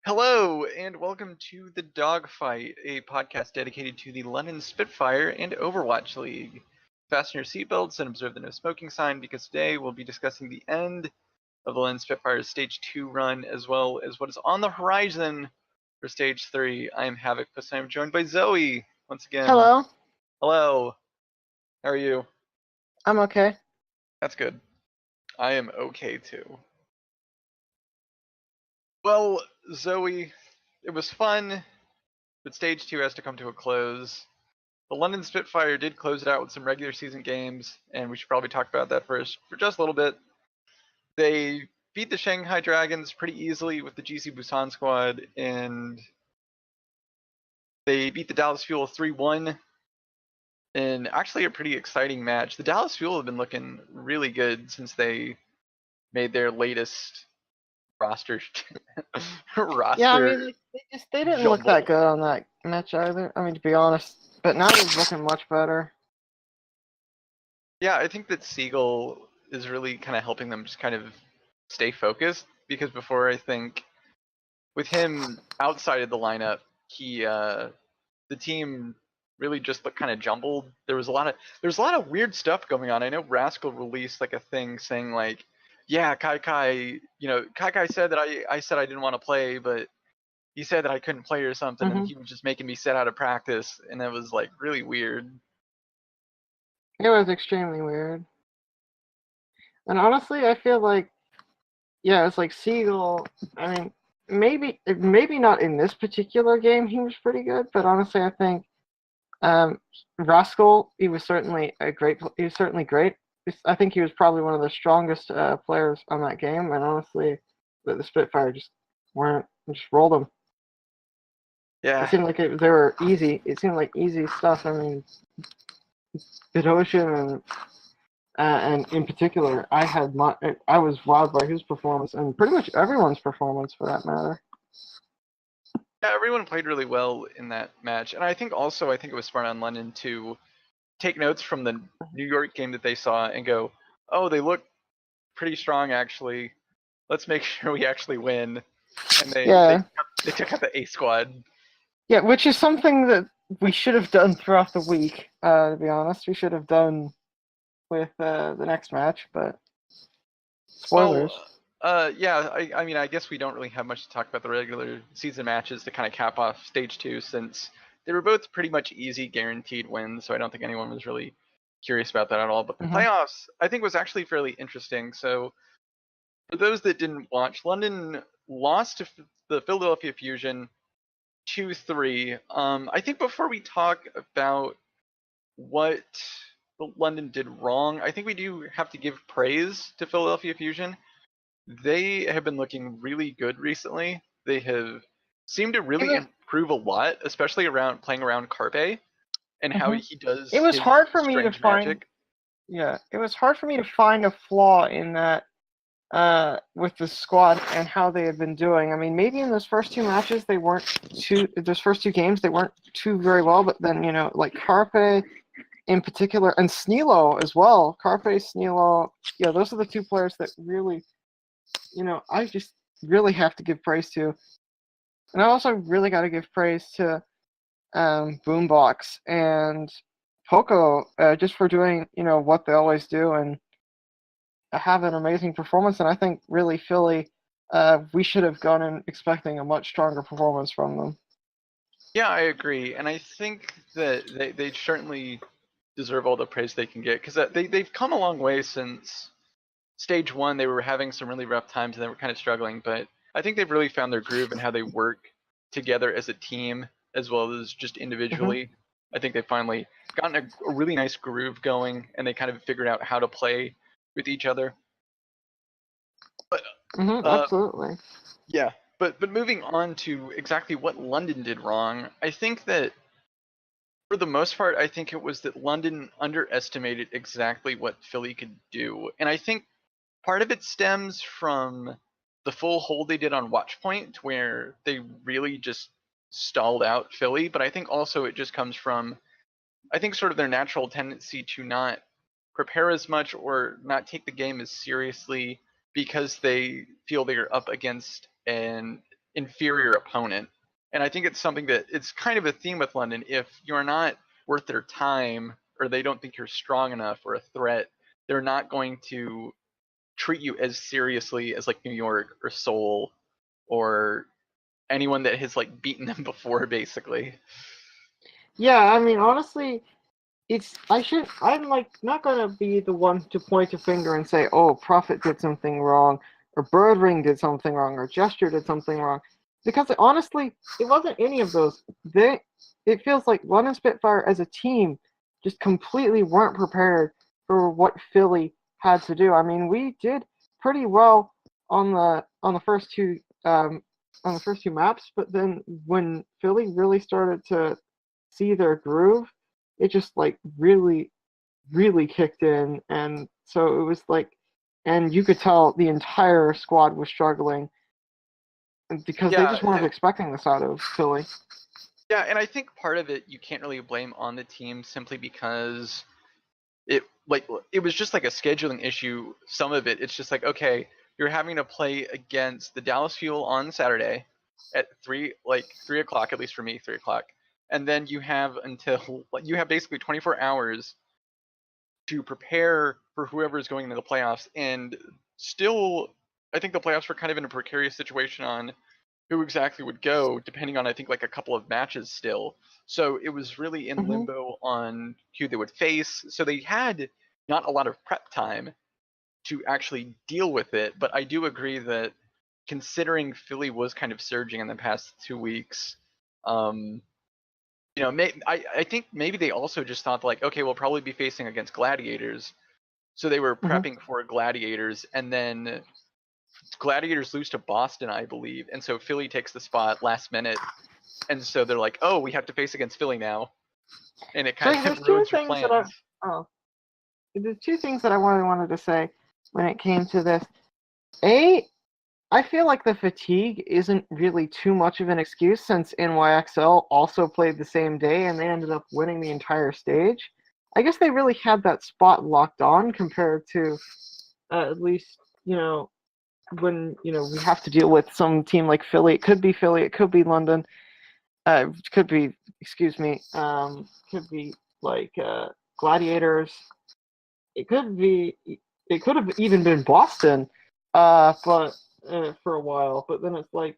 Hello, and welcome to the Dogfight, a podcast dedicated to the London Spitfire and Overwatch League. Fasten your seatbelts and observe the no smoking sign because today we'll be discussing the end of the London Spitfire's Stage 2 run as well as what is on the horizon for Stage 3. I am Havokpus and I'm joined by Zoey once again. Hello. Hello. How are you? I'm okay. That's good. I am okay too. Well, Zoey, it was fun, but Stage 2 has to come to a close. The London Spitfire did close it out with some regular season games, and we should probably talk about that first for just a little bit. They beat the Shanghai Dragons pretty easily with the GC Busan squad, and they beat the Dallas Fuel 3-1 in actually a pretty exciting match. The Dallas Fuel have been looking really good since they made their latest roster. Yeah, I mean, they didn't look that good on that match either. I mean, to be honest, but now they're looking much better. Yeah, I think that Siegel is really kind of helping them just kind of stay focused, because before, I think with him outside of the lineup, the team really just looked kind of jumbled. There was a lot of weird stuff going on. I know Rascal released like a thing saying like, yeah, Kai, Kai said that I said I didn't want to play, but he said that I couldn't play or something, and he was just making me sit out of practice, and it was like really weird. It was extremely weird. And honestly, I feel like, yeah, it's like Siegel. I mean, maybe not in this particular game he was pretty good, but honestly, I think Rascal, he was certainly great. I think he was probably one of the strongest players on that game, and honestly, the Spitfire just rolled them. Yeah. It seemed like they were easy. It seemed like easy stuff. I mean, Bidoshin and in particular, I was wowed by his performance and pretty much everyone's performance for that matter. Yeah, everyone played really well in that match, and I think it was smart on London to take notes from the New York game that they saw and go, oh, they look pretty strong actually. Let's make sure we actually win. And they took out the A squad. Yeah, which is something that we should have done throughout the week. To be honest, we should have done with the next match, but spoilers. Well, yeah, I mean, I guess we don't really have much to talk about the regular season matches to kind of cap off Stage 2, since they were both pretty much easy, guaranteed wins, so I don't think anyone was really curious about that at all. But the playoffs, I think, was actually fairly interesting. So for those that didn't watch, London lost to the Philadelphia Fusion 2-3. I think before we talk about what London did wrong, I think we do have to give praise to Philadelphia Fusion. They have been looking really good recently. They have seemed to really improve a lot, especially playing around Carpe and how he does. It was hard for me to find. Magic. Yeah, it was hard for me to find a flaw in that with the squad and how they had been doing. I mean, maybe in those first two matches those first two games they weren't too very well, but then like Carpe in particular and Snilo as well. Carpe, Snilo, yeah, those are the two players that really, I just really have to give praise to. And I also really got to give praise to Boombox and Poco just for doing, what they always do and have an amazing performance. And I think really Philly, we should have gone in expecting a much stronger performance from them. Yeah, I agree. And I think that they certainly deserve all the praise they can get, because they've come a long way since Stage 1. They were having some really rough times and they were kind of struggling, but I think they've really found their groove and how they work together as a team as well as just individually. I think they've finally gotten a really nice groove going, and they kind of figured out how to play with each other. But absolutely. Yeah, but moving on to exactly what London did wrong, I think that for the most part, I think it was that London underestimated exactly what Philly could do. And I think part of it stems from the full hold they did on Watchpoint, where they really just stalled out Philly. But I think also it just comes from, I think, sort of their natural tendency to not prepare as much or not take the game as seriously, because they feel they're up against an inferior opponent. And I think it's something that it's kind of a theme with London. If you're not worth their time, or they don't think you're strong enough or a threat, they're not going to treat you as seriously as like New York or Seoul or anyone that has like beaten them before, basically. Yeah, I mean, honestly, I'm like not gonna be the one to point a finger and say, oh, Prophet did something wrong, or Bird Ring did something wrong, or Gesture did something wrong, because honestly, it wasn't any of those. It feels like London Spitfire as a team just completely weren't prepared for what Philly had to do. I mean, we did pretty well on the first two maps, but then when Philly really started to see their groove, it just like really, really kicked in, and so it was like, and you could tell the entire squad was struggling because they Yeah, just weren't expecting this out of Philly. yeah, and I think part of it you can't really blame on the team simply because it was just like a scheduling issue. Some of it's just like, okay, you're having to play against the Dallas Fuel on Saturday at 3 o'clock, at least for me, 3 o'clock, and then you have basically 24 hours to prepare for whoever is going into the playoffs. And still, I think the playoffs were kind of in a precarious situation on who exactly would go, depending on I think like a couple of matches still. So it was really in Mm-hmm. limbo on who they would face. So they had not a lot of prep time to actually deal with it. But I do agree that considering Philly was kind of surging in the past 2 weeks, I think maybe they also just thought like, okay, we'll probably be facing against Gladiators. So they were Mm-hmm. prepping for Gladiators, and then Gladiators lose to Boston, I believe, and so Philly takes the spot last minute, and so they're like, "Oh, we have to face against Philly now," and it So kind of there's two ruins your things that I plans. oh there's two things that I really wanted to say when it came to this. A, I feel like the fatigue isn't really too much of an excuse since NYXL also played the same day and they ended up winning the entire stage. I guess they really had that spot locked on compared to at least, when, we have to deal with some team like Philly. It could be Philly, it could be London, could be, excuse me, could be like Gladiators. It could be, it could have even been Boston, but for a while. But then it's like,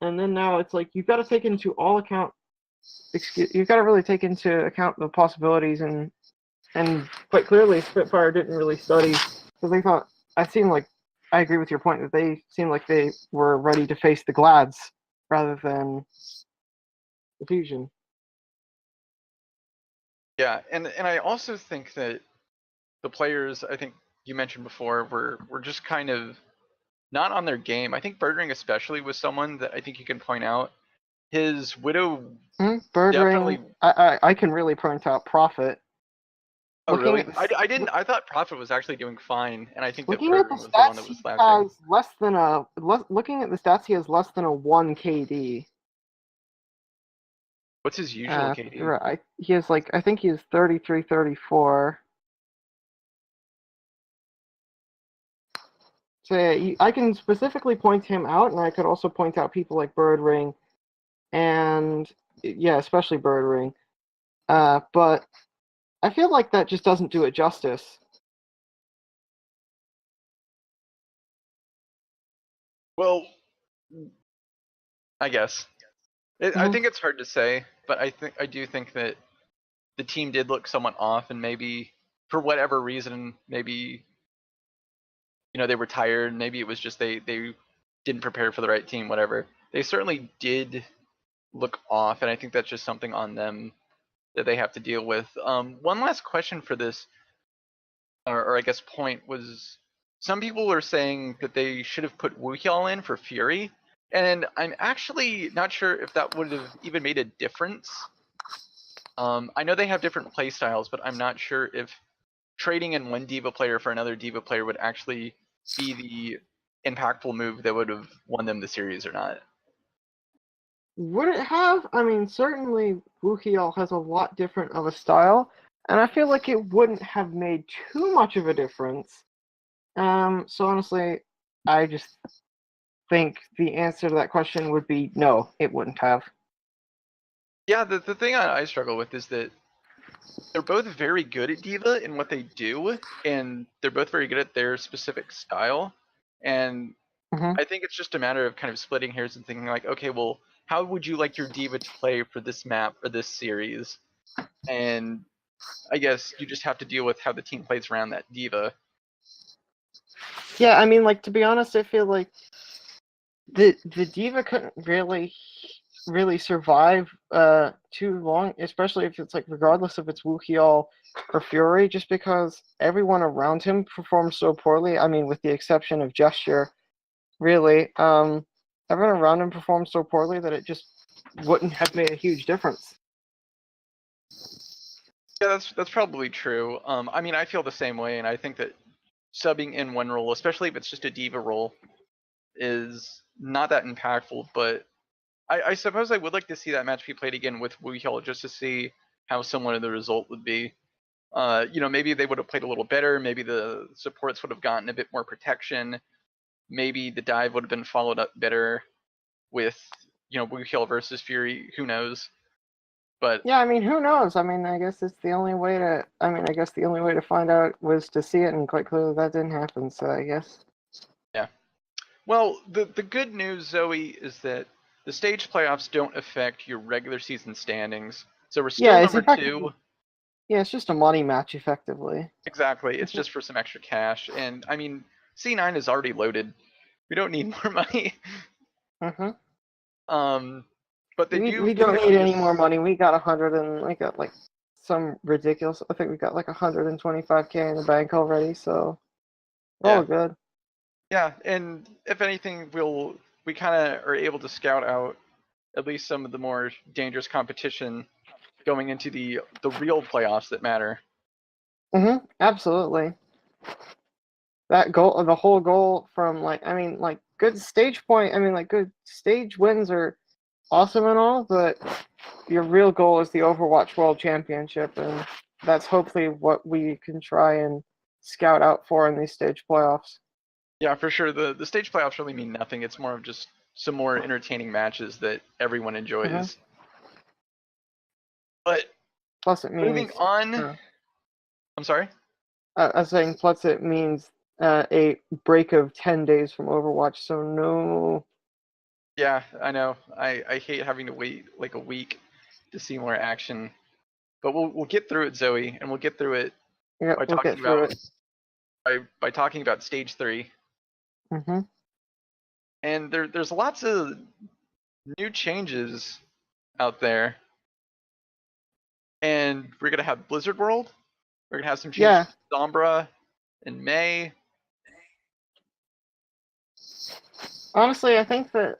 and then now it's like you've got to take into all account. You've got to really take into account the possibilities, and quite clearly, Spitfire didn't really study because they thought. I agree with your point that they seemed like they were ready to face the Glads rather than the Fusion. Yeah, and I also think that the players, I think you mentioned before, were just kind of not on their game. I think Birdring especially was someone that I think you can point out. His Widow Bird definitely. Ring. I can really point out Profit. Oh Looking really? at I didn't. I thought Prophet was actually doing fine, and I think that Looking at the Birdring was the one stats, that he was slouching. has less than a. Looking at the stats, he has less than a 1 KD. What's his usual KD? Right. He has like I think he is 33, 34. So yeah, I can specifically point him out, and I could also point out people like Bird Ring, and yeah, especially Bird Ring. But I feel like that just doesn't do it justice. Well, I guess. I Mm-hmm. think it's hard to say, but I do think that the team did look somewhat off, and maybe for whatever reason, maybe they were tired. Maybe it was just they didn't prepare for the right team. Whatever. They certainly did look off, and I think that's just something on them that they have to deal with. One last question for this, or I guess point was, some people were saying that they should have put Wuhyal in for Fury, and I'm actually not sure if that would have even made a difference. I know they have different play styles, but I'm not sure if trading in one Diva player for another Diva player would actually be the impactful move that would have won them the series or not. Would it have? I mean, certainly Wuhyal has a lot different of a style, and I feel like it wouldn't have made too much of a difference. So honestly, I just think the answer to that question would be no, it wouldn't have. Yeah, the thing I struggle with is that they're both very good at Diva in what they do, and they're both very good at their specific style. And Hmm. I think it's just a matter of kind of splitting hairs and thinking like, okay, well, how would you like your Diva to play for this map or this series? And I guess you just have to deal with how the team plays around that Diva. Yeah, I mean, like, to be honest, I feel like the Diva couldn't really survive too long, especially if it's like regardless if it's Wukiel or Fury, just because everyone around him performs so poorly. I mean, with the exception of Gesture, really. Everyone around him performed so poorly that it just wouldn't have made a huge difference. Yeah, that's probably true. I mean, I feel the same way, and I think that subbing in one role, especially if it's just a Diva role, is not that impactful. But I suppose I would like to see that match be played again with Wuhiel just to see how similar the result would be. Maybe they would have played a little better. Maybe the supports would have gotten a bit more protection. Maybe the dive would have been followed up better with, Wuhiel versus Fury. Who knows? But Yeah, I mean, who knows? I mean, I guess it's the only way to. I mean, I guess the only way to find out was to see it, and quite clearly that didn't happen. So I guess. yeah. Well, the good news, Zoe, is that the stage playoffs don't affect your regular season standings. So we're still Yeah, it's number effectively. 2. Yeah, it's just a money match, effectively. Exactly. It's just for some extra cash. And I mean, C9 is already loaded. We don't need more money. Mm-hmm. Um, but they do We don't need any more focus. money. We got 100 and we got like some ridiculous. I think we got like 125K in the bank already. So we're all Yeah. good. Yeah, and if anything, we kind of are able to scout out at least some of the more dangerous competition going into the real playoffs that matter. Mm-hmm. Absolutely. That goal, the whole goal from like, I mean, like good stage point. I mean, like good stage wins are awesome and all, but your real goal is the Overwatch World Championship, and that's hopefully what we can try and scout out for in these stage playoffs. Yeah, for sure. The stage playoffs really mean nothing. It's more of just some more entertaining matches that everyone Mm-hmm. enjoys. But Plus, it moving means. on, Uh, I'm sorry. I was saying, plus it means a break of 10 days from Overwatch. So no. Yeah, I know. I hate having to wait like a week to see more action. But we'll get through it, Zoe, and we'll get through it Yeah, by we'll get talking through about it. by talking about stage 3. Mm-hmm. And there's lots of new changes out there. And we're gonna have Blizzard World. We're gonna have some changes Yeah. to Sombra in May. Honestly, I think that,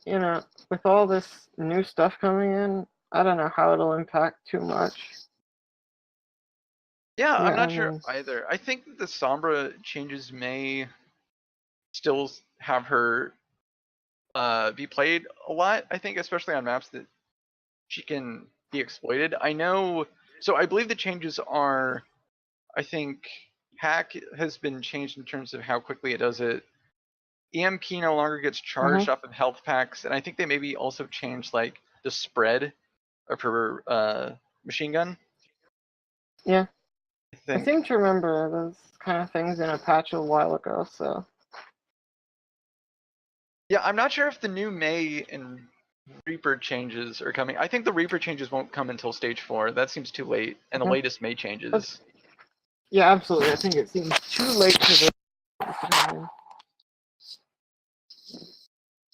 with all this new stuff coming in, I don't know how it'll impact too much. Yeah, I'm Yeah, I not sure mean, either. I think that the Sombra changes may still have her be played a lot. I think, especially on maps that she can be exploited. I know. So I believe the changes are. I think hack has been changed in terms of how quickly it does it. EMP no longer gets charged mm-hmm. off of health packs, and I think they maybe also changed like the spread of her machine gun. Yeah. I I think. seem to remember those kind of things in a patch a while ago, so. Yeah, I'm not sure if the new May and Reaper changes are coming. I think the Reaper changes won't come until stage 4. That seems too late. And the Mm-hmm. latest May changes. Yeah, absolutely. I think it seems too late for this.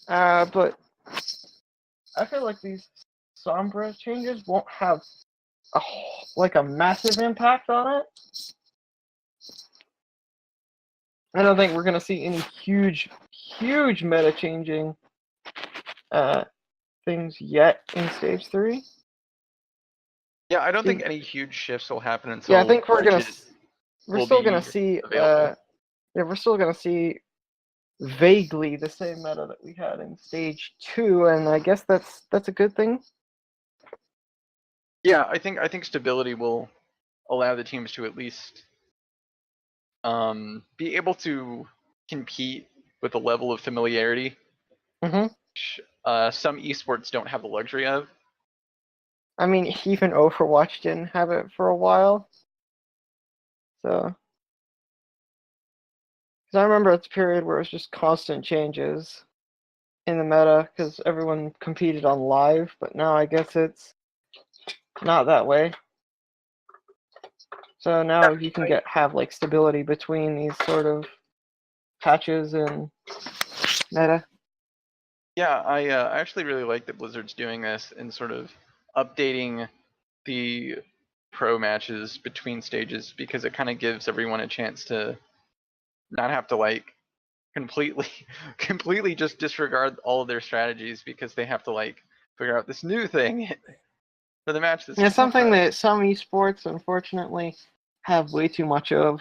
But I feel like these Sombra changes won't have like a massive impact on it. I don't think we're gonna see any huge meta changing things yet in stage 3. Yeah, I don't think any huge shifts will happen Yeah, I until think budget we're will still gonna be see available. we're still gonna see vaguely the same meta that we had in stage 2, and I guess that's a good thing. Yeah, I think stability will allow the teams to at least be able to compete with a level of familiarity. Hmm. Some esports don't have the luxury of. I mean, even Overwatch didn't have it for a while. So, because I remember it's a period where it was just constant changes in the meta because everyone competed on live, but now I guess it's not that way. So now you can have like stability between these sort of patches and meta. Yeah, I actually really like that Blizzard's doing this and sort of updating the pro matches between stages because it kind of gives everyone a chance to not have to like completely completely just disregard all of their strategies because they have to like figure out this new thing for the match that's It's something that some esports unfortunately have way too much of,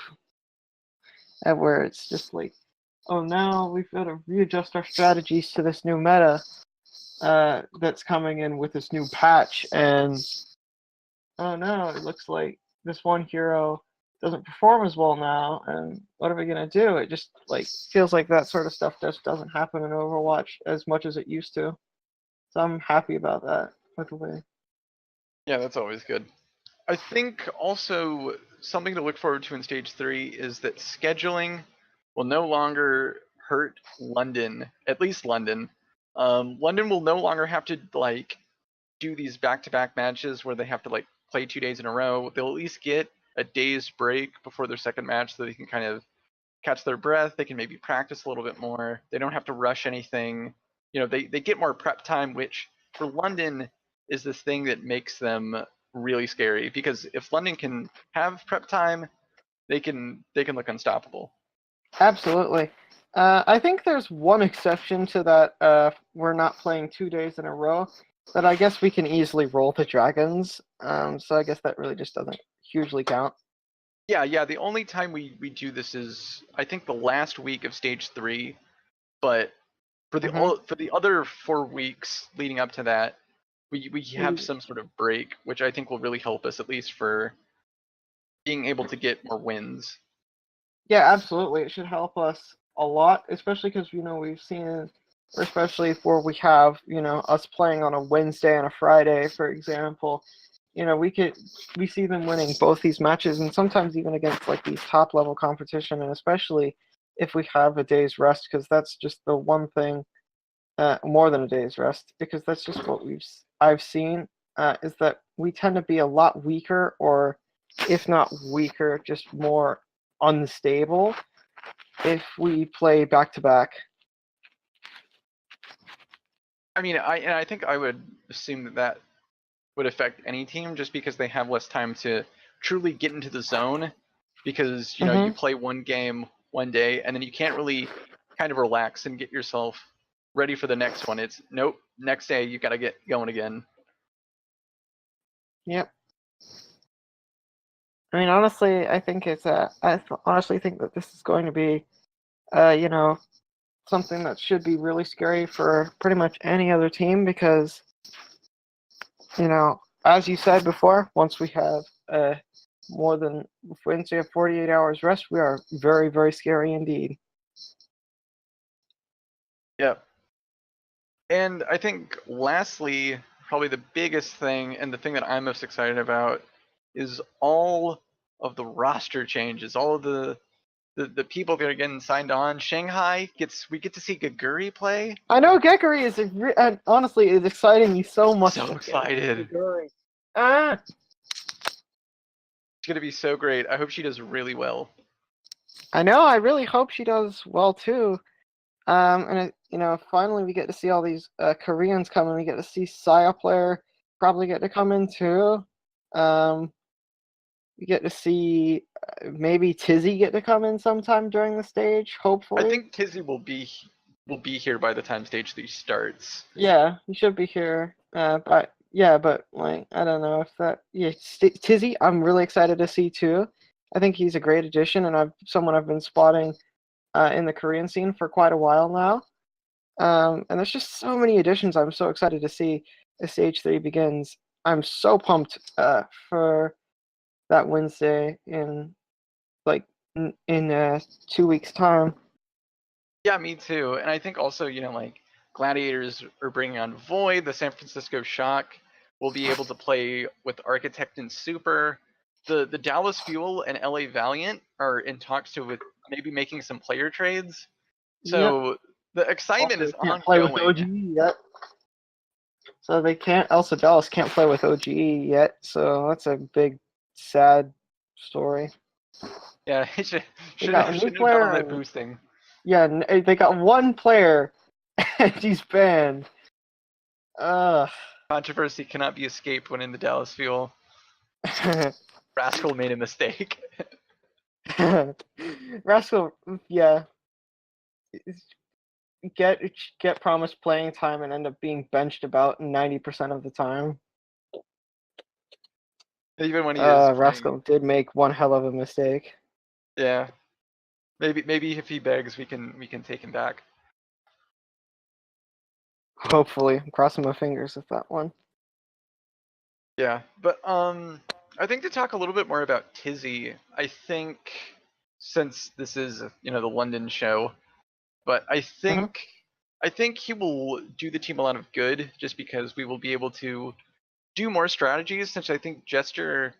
where it's just like, oh, now we've got to readjust our strategies to this new meta that's coming in with this new patch, and oh no, it looks like this one hero doesn't perform as well now, and what are we gonna do? It just like feels like that sort of stuff just doesn't happen in Overwatch as much as it used to. So I'm happy about that, luckily. Yeah, that's always good. I think also something to look forward to in stage 3 is that scheduling will no longer hurt London, at least London. London will no longer have to like do these back-to-back matches where they have to like play 2 days in a row. They'll at least get a day's break before their second match so they can kind of catch their breath. They can maybe practice a little bit more. They don't have to rush anything. You know, they get more prep time, which for London is this thing that makes them really scary because if London can have prep time, they can look unstoppable. Absolutely. I think there's one exception to that. We're not playing 2 days in a row, but I guess we can easily roll the dragons. So I guess that really just doesn't hugely count. Yeah. The only time we do this is I think the last week of stage 3, but for the other 4 weeks leading up to that, we have some sort of break, which I think will really help us at least for being able to get more wins. Yeah, absolutely. It should help us a lot, especially because we've seen, or especially where we have us playing on a Wednesday and a Friday, for example. We see them winning both these matches, and sometimes even against like these top level competition, and especially if we have a day's rest, because that's just the one thing, more than a day's rest, because that's just what I've seen, is that we tend to be a lot weaker, or if not weaker, just more unstable if we play back to back. I mean, I think I would assume that would affect any team just because they have less time to truly get into the zone because you play one game one day and then you can't really kind of relax and get yourself ready for the next one. It's nope, next day you got to get going again. Yep. I mean, honestly, I think honestly think that this is going to be, something that should be really scary for pretty much any other team because, as you said before, once we have once we have 48 hours rest, we are very, very scary indeed. Yep. And I think lastly, probably the biggest thing and the thing that I'm most excited about is all of the roster changes, all of the people that are getting signed on. We get to see Gaguri play. I know Gekuri is and honestly is exciting me so much. So excited. Gaguri. Ah. It's gonna be so great. I hope she does really well. I know. I really hope she does well too. And finally we get to see all these Koreans come in. We get to see Saya player probably get to come in too. We get to see maybe Tizzy get to come in sometime during the stage. Hopefully. I think Tizzy will be here by the time stage 3 starts. Yeah, he should be here. But like I don't know if that. Yeah, Tizzy, I'm really excited to see too. I think he's a great addition, and someone I've been spotting in the Korean scene for quite a while now. And there's just so many additions I'm so excited to see as Stage 3 begins. I'm so pumped for that Wednesday in 2 weeks' time. Yeah, me too. And I think also, like Gladiators are bringing on Void. The San Francisco Shock will be able to play with Architect and Super. The Dallas Fuel and LA Valiant are in talks with maybe making some player trades. Yep. So the excitement Also, is they can't play with ongoing. OGE yet. So they can't. Also, Dallas can't play with OGE yet. So that's a big, sad story. Yeah, should got a have new done player all that and- boosting. Yeah, they got one player, and he's banned. Controversy cannot be escaped when in the Dallas Fuel. Rascal made a mistake. Rascal, yeah, get promised playing time and end up being benched about 90% of the time. Even when he is Rascal did make one hell of a mistake. Yeah. Maybe if he begs we can take him back. Hopefully, I'm crossing my fingers with that one. Yeah, but I think to talk a little bit more about Tizzy, I think since this is the London show, but I think he will do the team a lot of good just because we will be able to do more strategies since I think Jester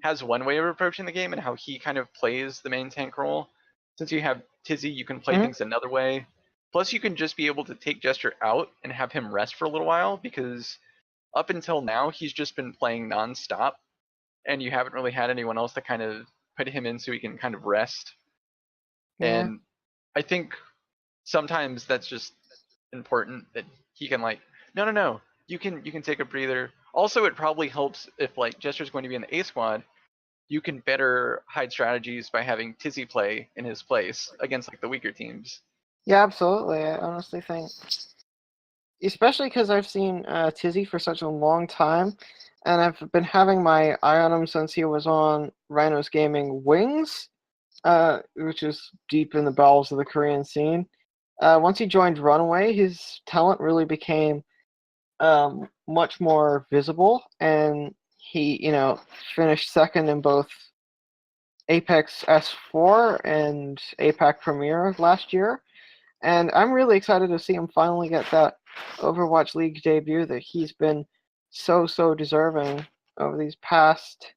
has one way of approaching the game and how he kind of plays the main tank role. Since you have Tizzy, you can play things another way. Plus, you can just be able to take Jester out and have him rest for a little while because up until now, he's just been playing nonstop, and you haven't really had anyone else to kind of put him in so he can kind of rest. Yeah. And I think sometimes that's just important that he can no, you can take a breather. Also, it probably helps if Jester's going to be in the A squad, you can better hide strategies by having Tizzy play in his place against the weaker teams. Yeah, absolutely. I honestly think, especially because I've seen Tizzy for such a long time, and I've been having my eye on him since he was on Rhinos Gaming Wings, which is deep in the bowels of the Korean scene. Once he joined Runaway, his talent really became much more visible, and he, finished second in both Apex S4 and APAC Premier last year. And I'm really excited to see him finally get that Overwatch League debut that he's been so deserving over these past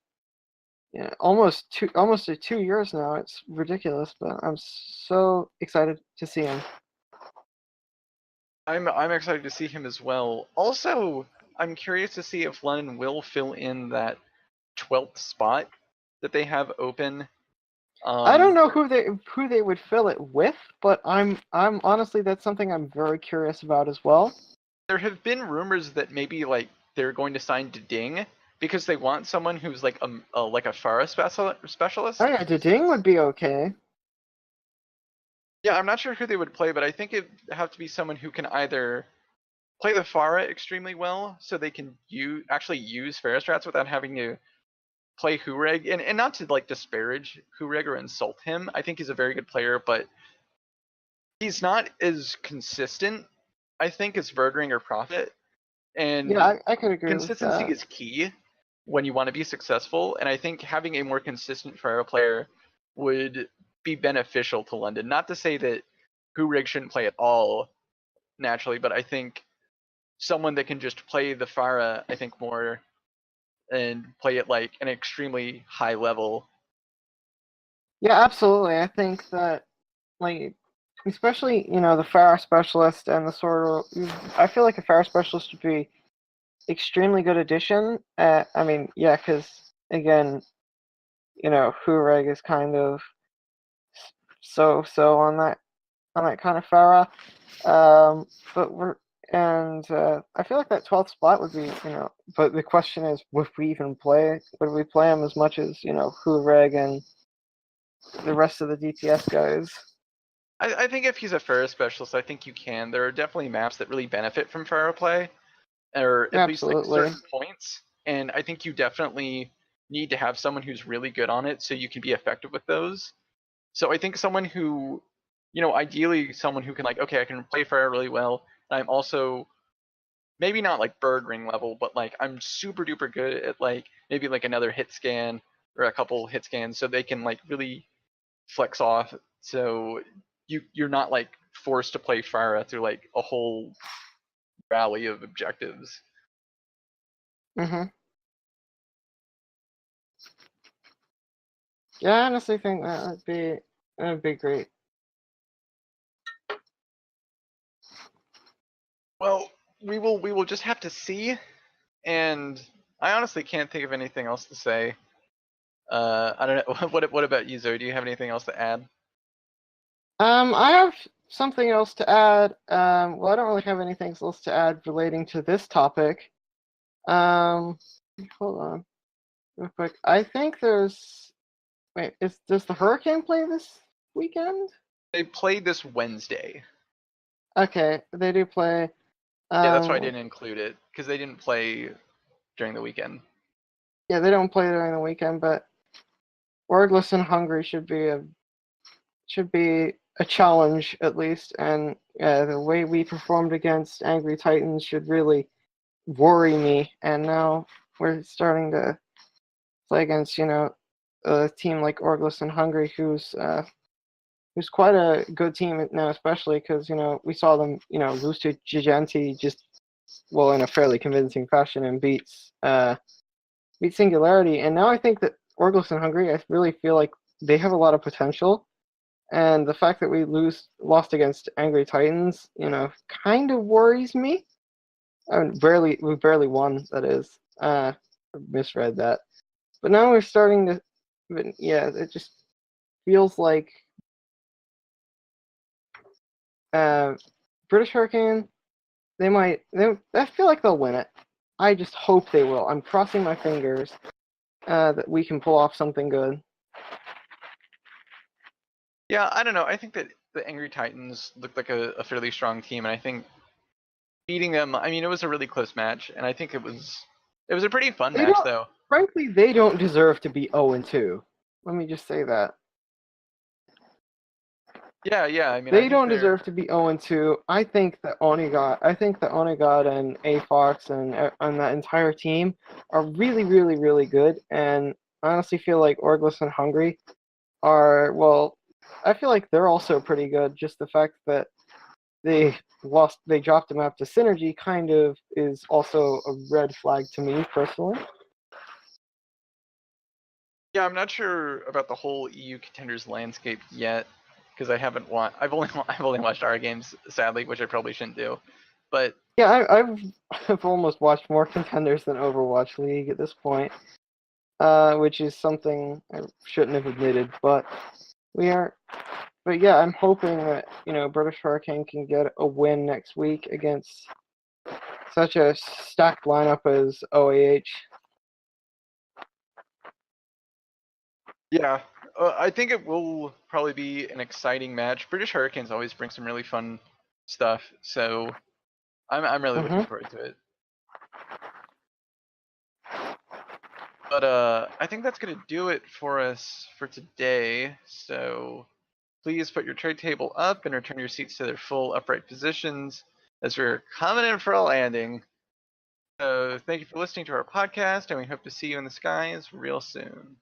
almost 2 years now. It's ridiculous, but I'm so excited to see him. I'm excited to see him as well. Also, I'm curious to see if London will fill in that 12th spot that they have open. I don't know who they would fill it with, but I'm honestly, that's something I'm very curious about as well. There have been rumors that maybe they're going to sign Ding because they want someone who's like a Pharah specialist. Oh yeah, Ding would be okay. Yeah, I'm not sure who they would play, but I think it would have to be someone who can either play the Pharah extremely well, so they can actually use Pharah strats without having to play Hureg, and not to disparage Hureg or insult him. I think he's a very good player, but he's not as consistent, I think, as Verdring or Prophet. And yeah, I could agree consistency with that. is key when you want to be successful, and I think having a more consistent Pharah player would be beneficial to London. Not to say that Hureg shouldn't play at all naturally, but I think someone that can just play the Pharah, I think, more and play it an extremely high level. Yeah, absolutely. I think that, especially, the Pharah specialist and the sort of, I feel like a Pharah specialist would be extremely good addition. I mean, yeah, because, again, Hureg is kind of so on that kind of Pharah. I feel like that 12th spot would be, but the question is, would we even play? Would we play him as much as, Hureg and the rest of the DPS guys? I think if he's a Pharah specialist, I think you can. There are definitely maps that really benefit from Pharah play, or at least certain points. And I think you definitely need to have someone who's really good on it so you can be effective with those. So I think someone who, ideally someone who can okay, I can play Pharah really well, and I'm also maybe not bird ring level, but I'm super duper good at maybe another hit scan or a couple hit scans, so they can really flex off. So you're not forced to play Farah through like a whole rally of objectives. Mm-hmm. Yeah, I honestly think that'd be great. Well, we will just have to see, and I honestly can't think of anything else to say. I don't know. What about you, Zoe? Do you have anything else to add? I have something else to add. Well, I don't really have anything else to add relating to this topic. Hold on, real quick. I think there's. Wait, does the Hurricane play this weekend? They played this Wednesday. Okay, they do play. Yeah, that's why I didn't include it, because they didn't play during the weekend. Yeah, they don't play during the weekend, but Wordless and Hungry should be a challenge at least, and the way we performed against Angry Titans should really worry me. And now we're starting to play against a team like Orgless and Hungry, who's quite a good team now, especially because we saw them lose to Gigante just in a fairly convincing fashion and beat Singularity. And now I think that Orgless and Hungry, I really feel like they have a lot of potential. And the fact that we lost against Angry Titans, kind of worries me. I mean, we barely won. That is, misread that. But now we're starting to, yeah, it just feels like British Hurricane. I feel like they'll win it. I just hope they will. I'm crossing my fingers that we can pull off something good. Yeah, I don't know. I think that the Angry Titans looked like a fairly strong team, and I think beating them. I mean, it was a really close match, and I think it was a pretty fun match, though. Frankly, they don't deserve to be 0-2. Let me just say that. Yeah. I mean, they don't deserve to be 0-2. I think that Onigod and A-Fox and that entire team are really, really, really good. And I honestly feel like Orgless and Hungry are, well, I feel like they're also pretty good. Just the fact that they dropped them out to Synergy kind of is also a red flag to me personally. Yeah, I'm not sure about the whole EU contenders landscape yet, because I've only watched our games, sadly, which I probably shouldn't do. But yeah, I've almost watched more contenders than Overwatch League at this point, which is something I shouldn't have admitted. But yeah, I'm hoping that British Hurricane can get a win next week against such a stacked lineup as OAH. yeah, I think it will probably be an exciting match. British Hurricanes always bring some really fun stuff, so I'm really looking forward to it. But I think that's gonna do it for us for today. So please put your tray table up and return your seats to their full upright positions as we're coming in for a landing. So thank you for listening to our podcast, and we hope to see you in the skies real soon.